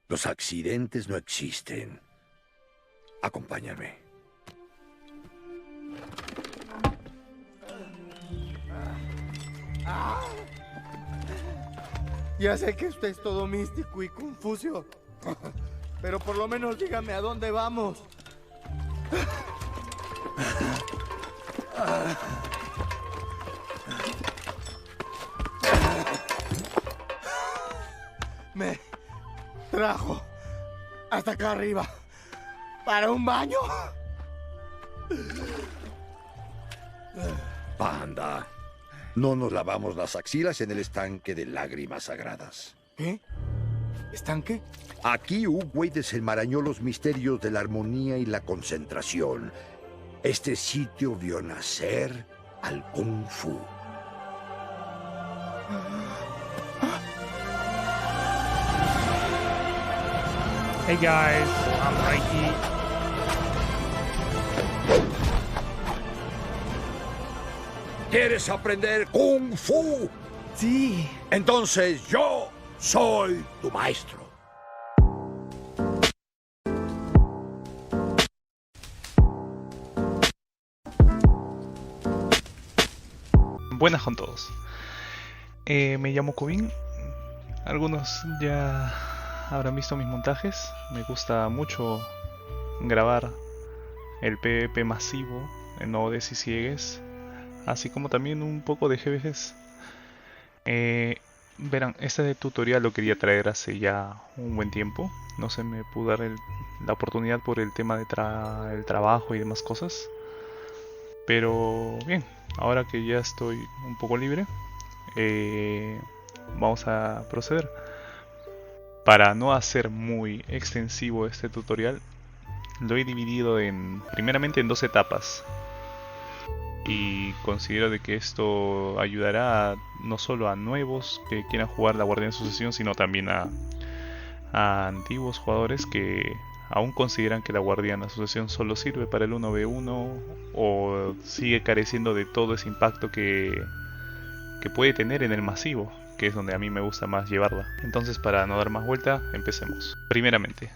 Los accidentes no existen. Acompáñame. Ya sé que usted es todo místico y confuso, pero por lo menos dígame a dónde vamos. Me trajo hasta acá arriba para un baño. Panda, no nos lavamos las axilas en el estanque de lágrimas sagradas. ¿Qué? ¿Estanque? Aquí Oogway desenmarañó los misterios de la armonía y la concentración. Este sitio vio nacer al Kung Fu. Hey guys, I'm Mikey. ¿Quieres aprender Kung Fu? Sí. Entonces yo soy tu maestro. Buenas con todos. Me llamo Cubin. Algunos ya habrán visto mis montajes. Me gusta mucho grabar el PvP masivo en nodes y ciegues, así como también un poco de GBGs. Verán, este tutorial lo quería traer hace ya un buen tiempo. No se me pudo dar la oportunidad por el tema de el trabajo y demás cosas. Pero bien, ahora que ya estoy un poco libre, vamos a proceder. Para no hacer muy extensivo este tutorial, lo he dividido primeramente en dos etapas. Y considero de que esto ayudará no solo a nuevos que quieran jugar la Guardiana de Sucesión, sino también a antiguos jugadores que aún consideran que la Guardiana de Sucesión solo sirve para el 1v1 o sigue careciendo de todo ese impacto que puede tener en el masivo, que es donde a mí me gusta más llevarla. Entonces, para no dar más vuelta, empecemos. Primeramente,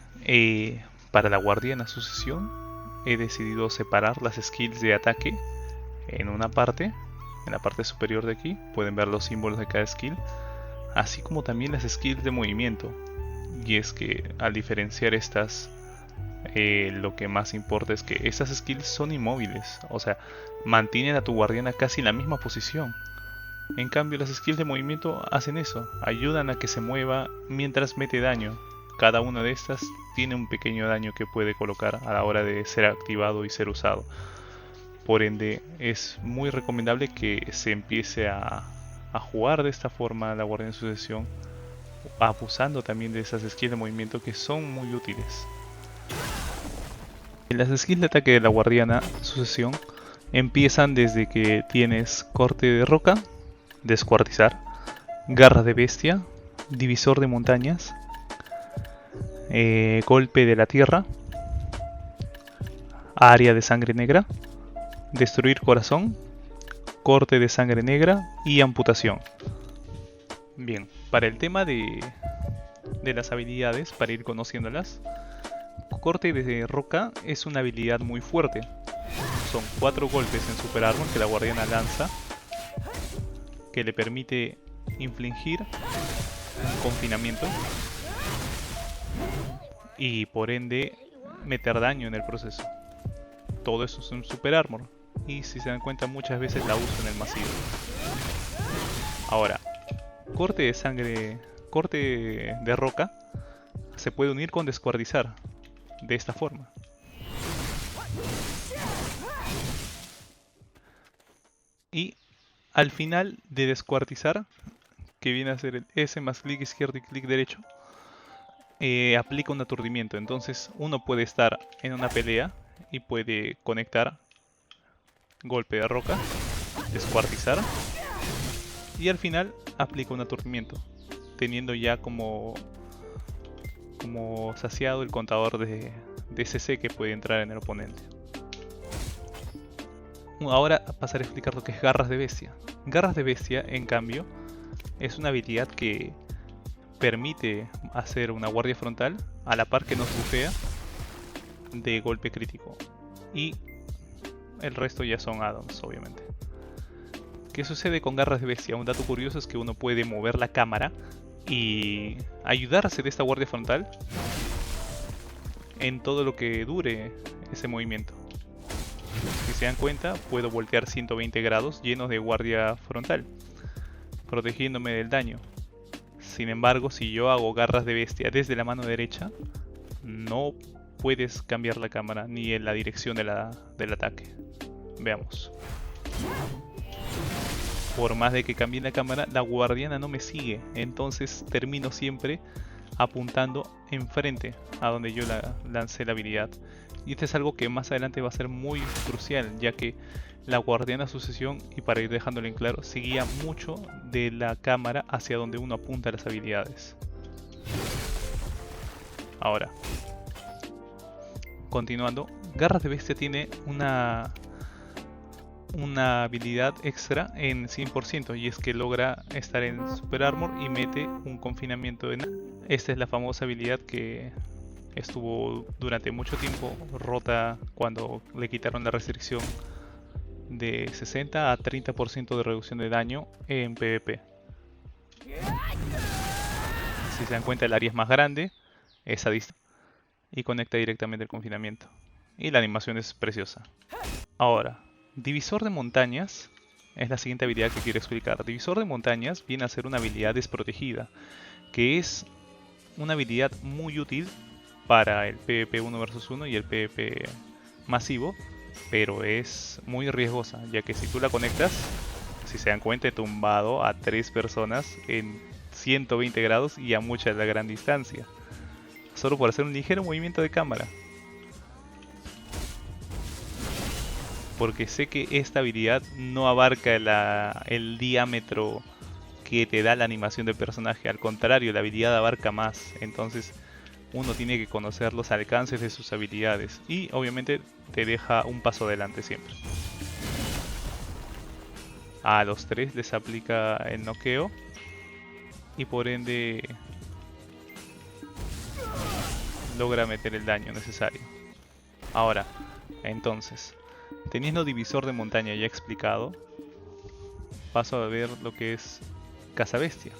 para la Guardiana de Sucesión he decidido separar las skills de ataque en una parte. En la parte superior de aquí pueden ver los símbolos de cada skill, así como también las skills de movimiento. Y es que al diferenciar estas, lo que más importa es que estas skills son inmóviles, o sea, mantienen a tu guardiana casi en la misma posición. En cambio, las skills de movimiento hacen eso, ayudan a que se mueva mientras mete daño. Cada una de estas tiene un pequeño daño que puede colocar a la hora de ser activado y ser usado. Por ende, es muy recomendable que se empiece a jugar de esta forma la Guardiana de Sucesión, abusando también de esas skills de movimiento que son muy útiles. Las skills de ataque de la Guardiana Sucesión empiezan desde que tienes corte de roca, descuartizar, garra de bestia, divisor de montañas, golpe de la tierra, área de sangre negra, destruir corazón, corte de sangre negra y amputación. Bien, para el tema de las habilidades, para ir conociéndolas, corte de roca es una habilidad muy fuerte. Son 4 golpes en Super Armor que la guardiana lanza, que le permite infligir un confinamiento y por ende meter daño en el proceso. Todo eso es un Super Armor y si se dan cuenta muchas veces la uso en el masivo. Ahora, corte de sangre, corte de roca se puede unir con descuartizar de esta forma. Y al final de descuartizar, que viene a ser el S más clic izquierdo y clic derecho, aplica un aturdimiento. Entonces uno puede estar en una pelea y puede conectar golpe de roca, descuartizar y al final aplica un aturdimiento, teniendo ya como saciado el contador de CC que puede entrar en el oponente. Ahora pasaré a explicar lo que es Garras de Bestia. Garras de Bestia, en cambio, es una habilidad que permite hacer una guardia frontal a la par que nos bufea de golpe crítico. Y el resto ya son add-ons, obviamente. ¿Qué sucede con Garras de Bestia? Un dato curioso es que uno puede mover la cámara y ayudarse de esta guardia frontal en todo lo que dure ese movimiento. Si se dan cuenta, puedo voltear 120 grados llenos de guardia frontal, protegiéndome del daño. Sin embargo, si yo hago Garras de Bestia desde la mano derecha, no puedes cambiar la cámara ni en la dirección del ataque. Veamos. Por más de que cambie la cámara, la guardiana no me sigue, entonces termino siempre apuntando enfrente a donde yo lancé la habilidad. Y esto es algo que más adelante va a ser muy crucial, ya que la guardiana sucesión, y para ir dejándolo en claro, seguía mucho de la cámara hacia donde uno apunta las habilidades. Ahora, continuando, Garras de Bestia tiene una habilidad extra en 100%, y es que logra estar en Super Armor y mete un confinamiento en... Esta es la famosa habilidad que estuvo durante mucho tiempo rota cuando le quitaron la restricción de 60 a 30% de reducción de daño en PvP. Si se dan cuenta, el área es más grande, es a distancia y conecta directamente el confinamiento. Y la animación es preciosa. Ahora, Divisor de Montañas es la siguiente habilidad que quiero explicar. Divisor de Montañas viene a ser una habilidad desprotegida, que es una habilidad muy útil para el PvP 1 vs 1 y el PvP masivo, pero es muy riesgosa, ya que si tú la conectas, si se dan cuenta, he tumbado a 3 personas en 120 grados y a mucha de la gran distancia, solo por hacer un ligero movimiento de cámara. Porque sé que esta habilidad no abarca el diámetro que te da la animación del personaje, al contrario, la habilidad abarca más, entonces uno tiene que conocer los alcances de sus habilidades y obviamente te deja un paso adelante siempre. A los 3 les aplica el noqueo y por ende logra meter el daño necesario. Ahora, entonces, teniendo Divisor de Montaña ya explicado, paso a ver lo que es Cazabestia.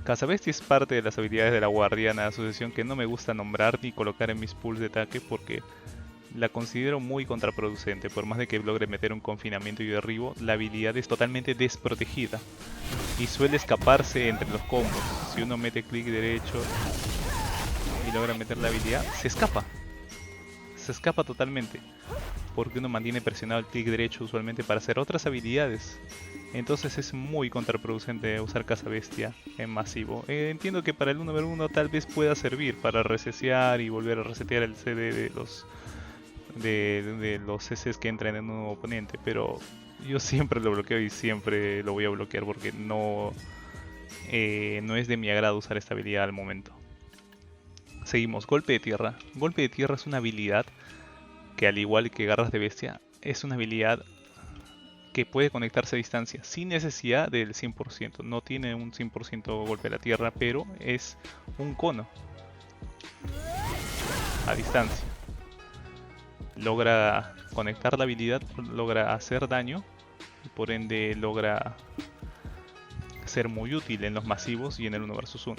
Cazabestia es parte de las habilidades de la guardiana asociación que no me gusta nombrar ni colocar en mis pools de ataque porque la considero muy contraproducente. Por más de que logre meter un confinamiento y derribo, la habilidad es totalmente desprotegida y suele escaparse entre los combos. Si uno mete clic derecho y logra meter la habilidad, se escapa totalmente, porque uno mantiene presionado el clic derecho usualmente para hacer otras habilidades. Entonces es muy contraproducente usar Cazabestia en masivo. Entiendo que para el 1v1 tal vez pueda servir para resetear y volver a resetear el CD de los CCs que entran en un oponente, pero yo siempre lo bloqueo y siempre lo voy a bloquear porque no es de mi agrado usar esta habilidad al momento. Seguimos, Golpe de Tierra. Golpe de Tierra es una habilidad que, al igual que Garras de Bestia, es una habilidad que puede conectarse a distancia sin necesidad del 100%. No tiene un 100% golpe a la tierra, pero es un cono a distancia. Logra conectar la habilidad, logra hacer daño y por ende logra ser muy útil en los masivos y en el 1 vs 1.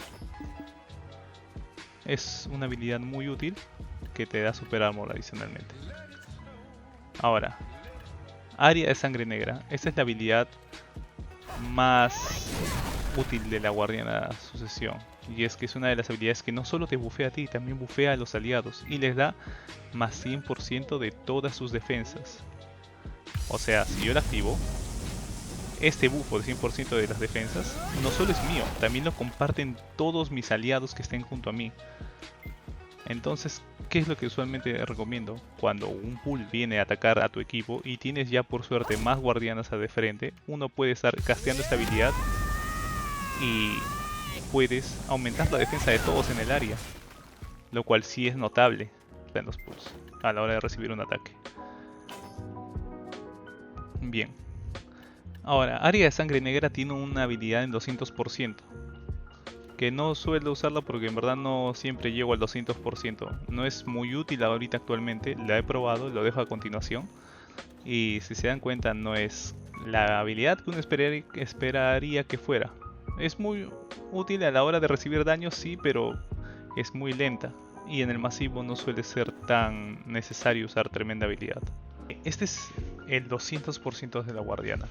Es una habilidad muy útil que te da Super Armor adicionalmente. Ahora, Área de Sangre Negra. Esta es la habilidad más útil de la guardiana sucesión. Y es que es una de las habilidades que no solo te bufea a ti, también bufea a los aliados. Y les da más 100% de todas sus defensas. O sea, si yo la activo, este bufo de 100% de las defensas no solo es mío, también lo comparten todos mis aliados que estén junto a mí. Entonces, ¿qué es lo que usualmente recomiendo? Cuando un pool viene a atacar a tu equipo y tienes ya por suerte más guardianas de frente, uno puede estar casteando esta habilidad y puedes aumentar la defensa de todos en el área, lo cual sí es notable en los pools a la hora de recibir un ataque. Bien. Ahora, Área de Sangre Negra tiene una habilidad en 200%. que no suelo usarla porque en verdad no siempre llego al 200%. No es muy útil ahorita actualmente, la he probado, lo dejo a continuación. Y si se dan cuenta no es la habilidad que uno esperaría que fuera. Es muy útil a la hora de recibir daño, sí, pero es muy lenta. Y en el masivo no suele ser tan necesario usar tremenda habilidad. Este es el 200% de la guardiana.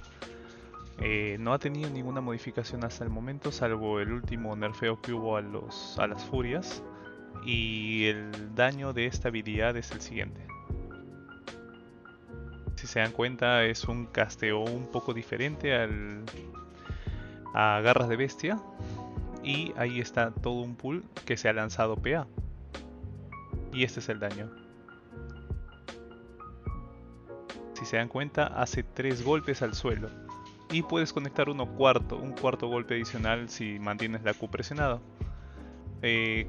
No ha tenido ninguna modificación hasta el momento, salvo el último nerfeo que hubo a las furias. Y el daño de esta habilidad es el siguiente. Si se dan cuenta, es un casteo un poco diferente a Garras de Bestia. Y ahí está todo un pool que se ha lanzado PA. Y este es el daño. Si se dan cuenta, hace 3 golpes al suelo. Y puedes conectar un cuarto golpe adicional si mantienes la Q presionado.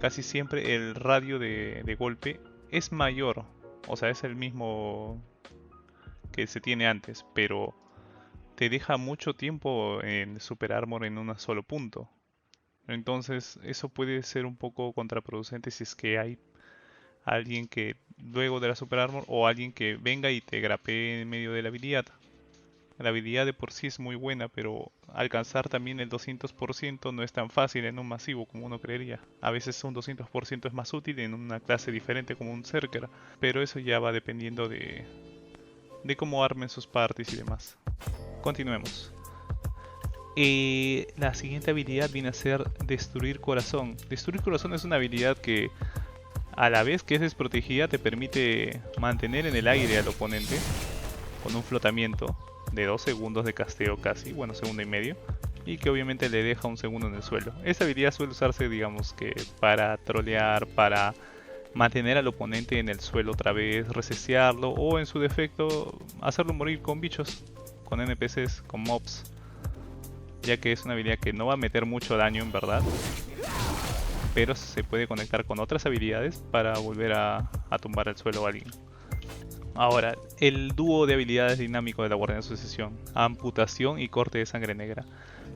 Casi siempre el radio de golpe es mayor. O sea, es el mismo que se tiene antes, pero te deja mucho tiempo en Super Armor en un solo punto. Entonces eso puede ser un poco contraproducente si es que hay alguien que luego de la Super Armor o alguien que venga y te grapee en medio de la habilidad. La habilidad de por sí es muy buena, pero alcanzar también el 200% no es tan fácil en un masivo como uno creería. A veces un 200% es más útil en una clase diferente como un Zerker, pero eso ya va dependiendo de cómo armen sus parties y demás. Continuemos. La siguiente habilidad viene a ser Destruir Corazón. Destruir Corazón es una habilidad que a la vez que es desprotegida te permite mantener en el aire al oponente con un flotamiento de 2 segundos de casteo casi, bueno, segundo y medio, y que obviamente le deja un segundo en el suelo. Esta habilidad suele usarse, digamos que para trolear, para mantener al oponente en el suelo otra vez, resetearlo o en su defecto hacerlo morir con bichos, con NPCs, con mobs, ya que es una habilidad que no va a meter mucho daño en verdad, pero se puede conectar con otras habilidades para volver a tumbar al suelo a alguien. Ahora, el dúo de habilidades dinámico de la Guardiana de Sucesión, Amputación y Corte de Sangre Negra.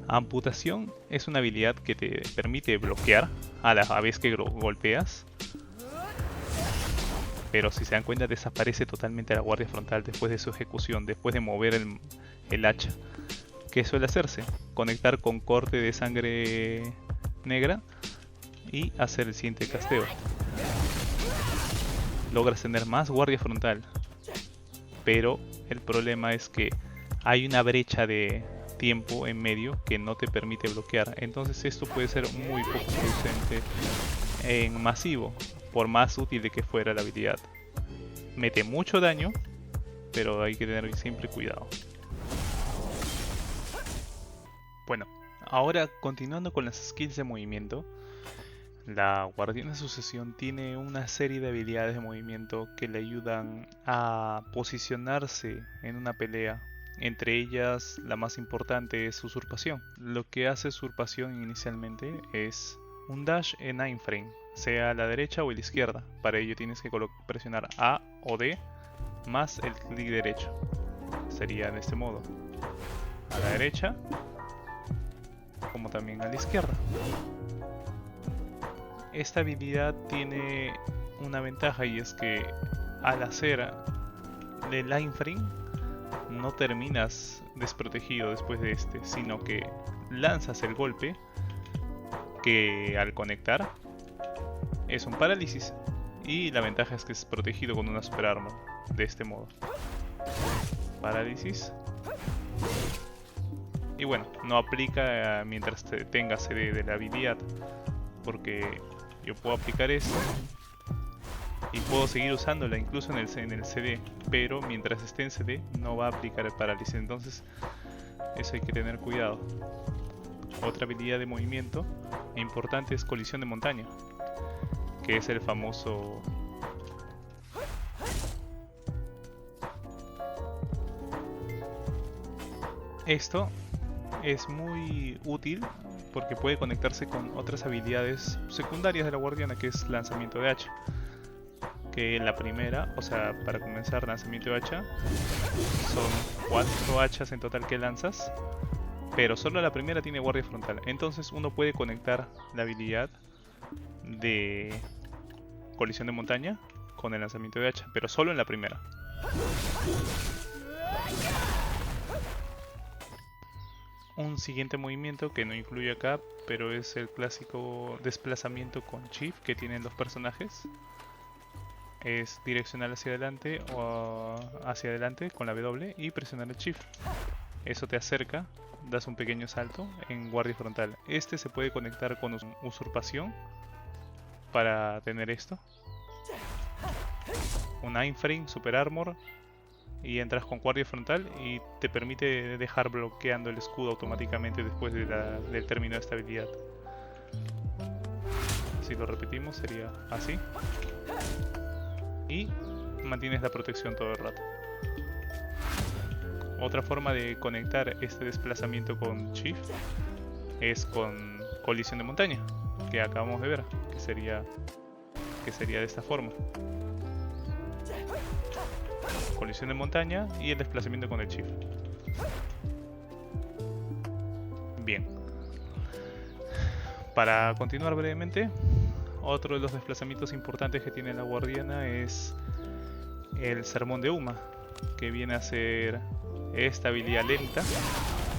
Amputación es una habilidad que te permite bloquear a la vez que golpeas, pero si se dan cuenta desaparece totalmente la guardia frontal después de su ejecución, después de mover el hacha. ¿Qué suele hacerse? Conectar con Corte de Sangre Negra y hacer el siguiente casteo. Logras tener más guardia frontal, pero el problema es que hay una brecha de tiempo en medio que no te permite bloquear. Entonces esto puede ser muy poco producente en masivo, por más útil de que fuera la habilidad. Mete mucho daño, pero hay que tener siempre cuidado. Bueno, ahora continuando con las skills de movimiento, la Guardiana de Sucesión tiene una serie de habilidades de movimiento que le ayudan a posicionarse en una pelea. Entre ellas, la más importante es Usurpación. Lo que hace Usurpación inicialmente es un dash en 9 frame, sea a la derecha o a la izquierda. Para ello tienes que presionar A o D más el clic derecho. Sería de este modo: a la derecha como también a la izquierda. Esta habilidad tiene una ventaja, y es que al hacer el line frame no terminas desprotegido después de este, sino que lanzas el golpe que al conectar es un parálisis, y la ventaja es que es protegido con una super armor de este modo. Parálisis. Y bueno, no aplica mientras tenga CD de la habilidad, porque yo puedo aplicar esto y puedo seguir usándola incluso en el CD, pero mientras esté en CD no va a aplicar el parálisis. Entonces eso hay que tener cuidado. Otra habilidad de movimiento importante es Colisión de Montaña, que es el famoso esto. Es muy útil porque puede conectarse con otras habilidades secundarias de la guardiana, que es lanzamiento de hacha. Que la primera, o sea, para comenzar lanzamiento de hacha, son 4 hachas en total que lanzas, pero solo la primera tiene guardia frontal. Entonces uno puede conectar la habilidad de colisión de montaña con el lanzamiento de hacha, pero solo en la primera. Un siguiente movimiento que no incluye acá, pero es el clásico desplazamiento con Shift que tienen los personajes. Es direccional hacia adelante o hacia adelante con la W y presionar el Shift. Eso te acerca, das un pequeño salto en guardia frontal. Este se puede conectar con usurpación para tener esto. Un Einframe, Super Armor, y entras con guardia frontal y te permite dejar bloqueando el escudo automáticamente después de del término de esta habilidad. Si lo repetimos sería así. Y mantienes la protección todo el rato. Otra forma de conectar este desplazamiento con Shift es con colisión de montaña, que acabamos de ver, que sería de esta forma. Colisión de montaña y el desplazamiento con el Shift. Bien. Para continuar brevemente, otro de los desplazamientos importantes que tiene la guardiana es el sermón de Uma, que viene a ser esta habilidad lenta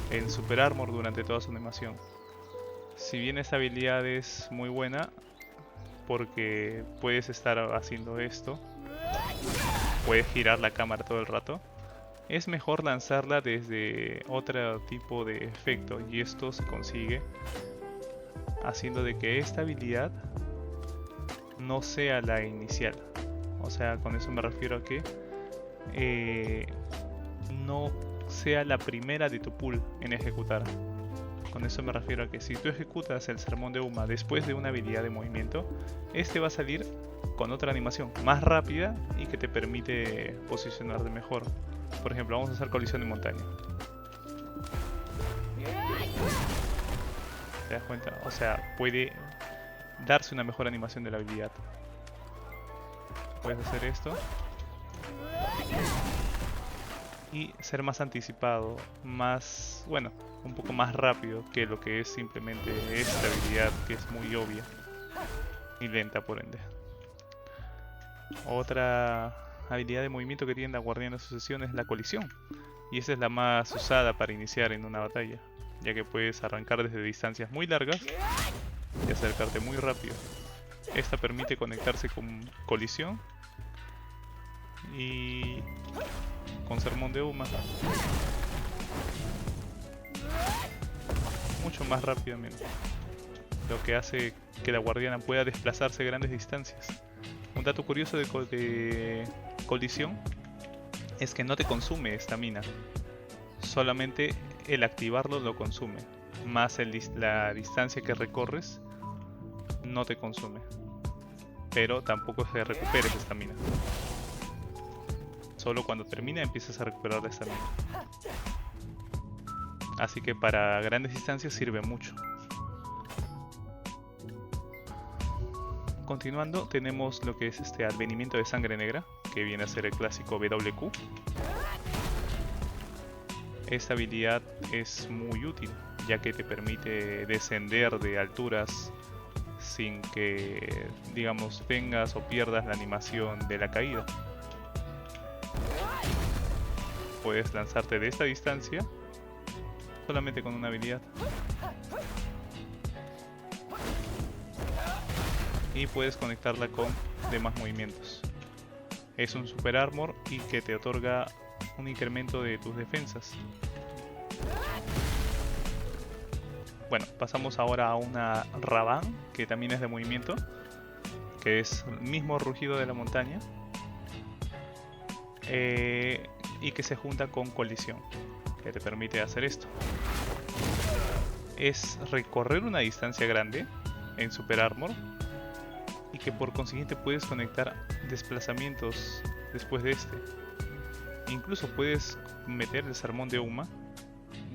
en Super Armor durante toda su animación. Si bien esta habilidad es muy buena porque puedes estar haciendo esto, puedes girar la cámara todo el rato, es mejor lanzarla desde otro tipo de efecto, y esto se consigue haciendo de que esta habilidad no sea la inicial. O sea, con eso me refiero a que no sea la primera de tu pool en ejecutar. Con eso me refiero a que si tú ejecutas el sermón de Uma después de una habilidad de movimiento, este va a salir con otra animación más rápida y que te permite posicionarte mejor. Por ejemplo, vamos a hacer colisión de montaña. ¿Te das cuenta? O sea, puede darse una mejor animación de la habilidad. Puedes hacer esto y ser más anticipado, más, bueno, un poco más rápido que lo que es simplemente esta habilidad, que es muy obvia y lenta por ende. Otra habilidad de movimiento que tiene la guardiana de sucesión es la colisión, y esa es la más usada para iniciar en una batalla, ya que puedes arrancar desde distancias muy largas y acercarte muy rápido. Esta permite conectarse con colisión y con sermón de Uma mucho más rápidamente, lo que hace que la guardiana pueda desplazarse grandes distancias. Un dato curioso de colisión es que no te consume estamina, solamente el activarlo lo consume, más la distancia que recorres no te consume, pero tampoco se recupera esa estamina. Solo cuando termina empiezas a recuperar la estamina. Así que para grandes distancias sirve mucho. Continuando, tenemos lo que es este advenimiento de sangre negra, que viene a ser el clásico WQ. Esta habilidad es muy útil, ya que te permite descender de alturas sin que, digamos, tengas o pierdas la animación de la caída. Puedes lanzarte de esta distancia solamente con una habilidad. Y puedes conectarla con demás movimientos. Es un Super Armor y que te otorga un incremento de tus defensas. Bueno, pasamos ahora a una Raban, que también es de movimiento, que es el mismo rugido de la montaña, y que se junta con colisión, que te permite hacer esto. Es recorrer una distancia grande en Super Armor, y que por consiguiente puedes conectar desplazamientos después de este. Incluso puedes meter el sermón de Uma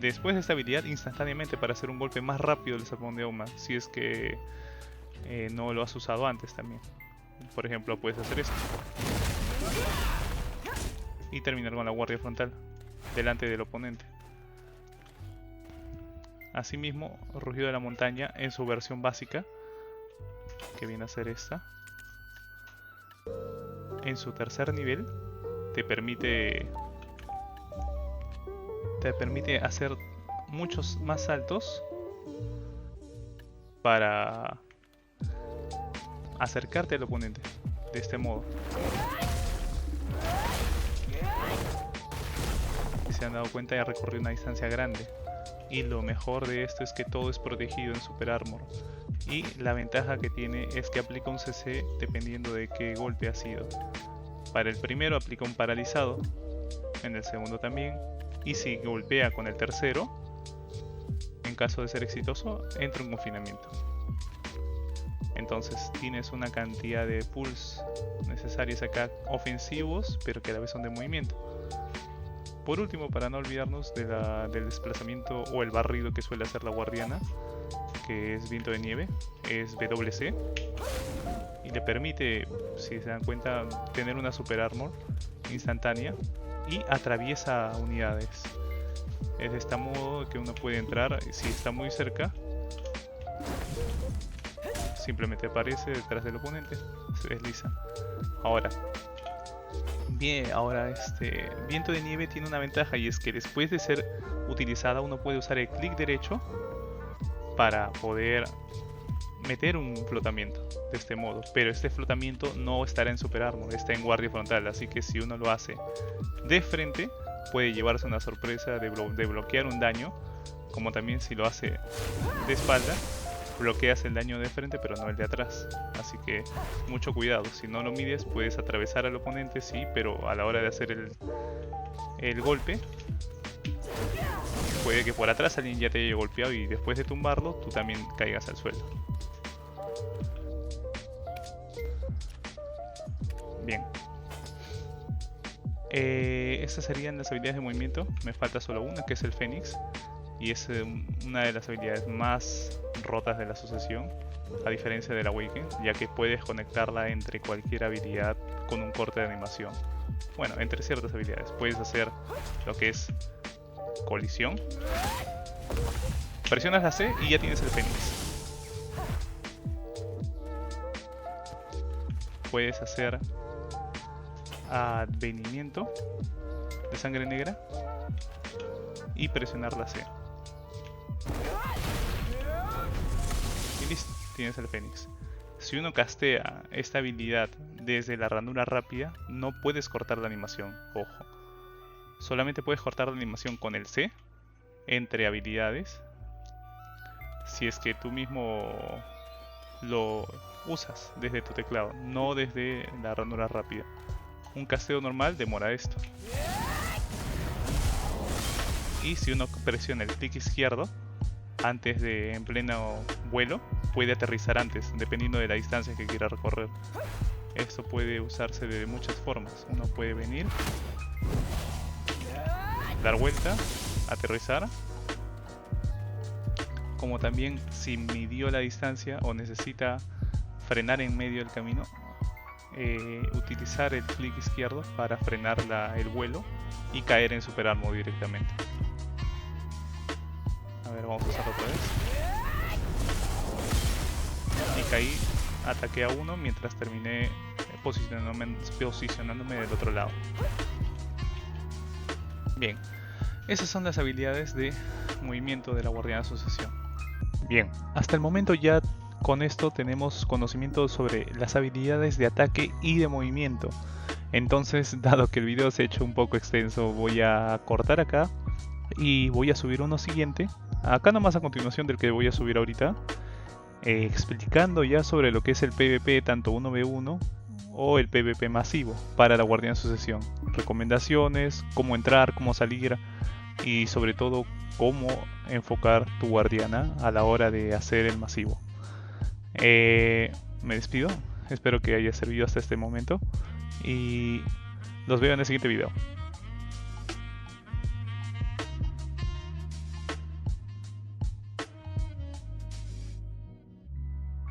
después de esta habilidad instantáneamente para hacer un golpe más rápido del sermón de Uma, si es que no lo has usado antes también. Por ejemplo, puedes hacer esto y terminar con la guardia frontal delante del oponente. Asimismo, Rugido de la Montaña en su versión básica, que viene a ser esta, en su tercer nivel te permite hacer muchos más saltos para acercarte al oponente de este modo. Si se han dado cuenta, ya recorrido una distancia grande. Y lo mejor de esto es que todo es protegido en Super Armor. Y la ventaja que tiene es que aplica un CC dependiendo de qué golpe ha sido. Para el primero aplica un paralizado, en el segundo también. Y si golpea con el tercero, en caso de ser exitoso, entra en confinamiento. Entonces tienes una cantidad de pulls necesarios acá, ofensivos, pero que a la vez son de movimiento. Por último, para no olvidarnos del desplazamiento o el barrido que suele hacer la guardiana, que es Viento de Nieve, es WC, y le permite, si se dan cuenta, tener una Super Armor instantánea y atraviesa unidades. Es de este modo que uno puede entrar, si está muy cerca, simplemente aparece detrás del oponente, se desliza. Ahora, Viento de Nieve tiene una ventaja, y es que después de ser utilizada uno puede usar el clic derecho para poder meter un flotamiento de este modo, pero este flotamiento no estará en Super Armor, está en guardia frontal, así que si uno lo hace de frente puede llevarse una sorpresa de bloquear un daño, como también si lo hace de espalda bloqueas el daño de frente pero no el de atrás, así que mucho cuidado. Si no lo mides puedes atravesar al oponente, sí, pero a la hora de hacer el golpe puede que por atrás alguien ya te haya golpeado y después de tumbarlo tú también caigas al suelo. Bien, estas serían las habilidades de movimiento. Me falta solo una, que es el Fénix, y es una de las habilidades más rotas de la sucesión, a diferencia del Awaken, ya que puedes conectarla entre cualquier habilidad con un corte de animación. Bueno, entre ciertas habilidades puedes hacer lo que es colisión, presionas la C y ya tienes el Fénix. Puedes hacer advenimiento de sangre negra y presionar la C. Y listo, tienes el Fénix. Si uno castea esta habilidad desde la ranura rápida, no puedes cortar la animación, ojo. Solamente puedes cortar la animación con el C entre habilidades, si es que tú mismo lo usas desde tu teclado, no desde la ranura rápida. Un casteo normal demora esto. Y si uno presiona el clic izquierdo antes de en pleno vuelo, puede aterrizar antes, dependiendo de la distancia que quiera recorrer. Esto puede usarse de muchas formas. Uno puede venir, dar vuelta, aterrizar, como también si midió la distancia o necesita frenar en medio del camino, utilizar el clic izquierdo para frenar el vuelo y caer en Super Armor directamente. A ver, vamos a hacerlo otra vez. Y caí, ataqué a uno mientras terminé posicionándome del otro lado. Bien, esas son las habilidades de movimiento de la Guardiana Sucesión. Bien, hasta el momento ya con esto tenemos conocimiento sobre las habilidades de ataque y de movimiento. Entonces, dado que el video se ha hecho un poco extenso, voy a cortar acá y voy a subir uno siguiente, acá nomás a continuación del que voy a subir ahorita, explicando ya sobre lo que es el PvP tanto 1v1 o el PvP masivo para la Guardiana Sucesión. Recomendaciones, cómo entrar, cómo salir y sobre todo cómo enfocar tu guardiana a la hora de hacer el masivo. Me despido, espero que haya servido hasta este momento y los veo en el siguiente video.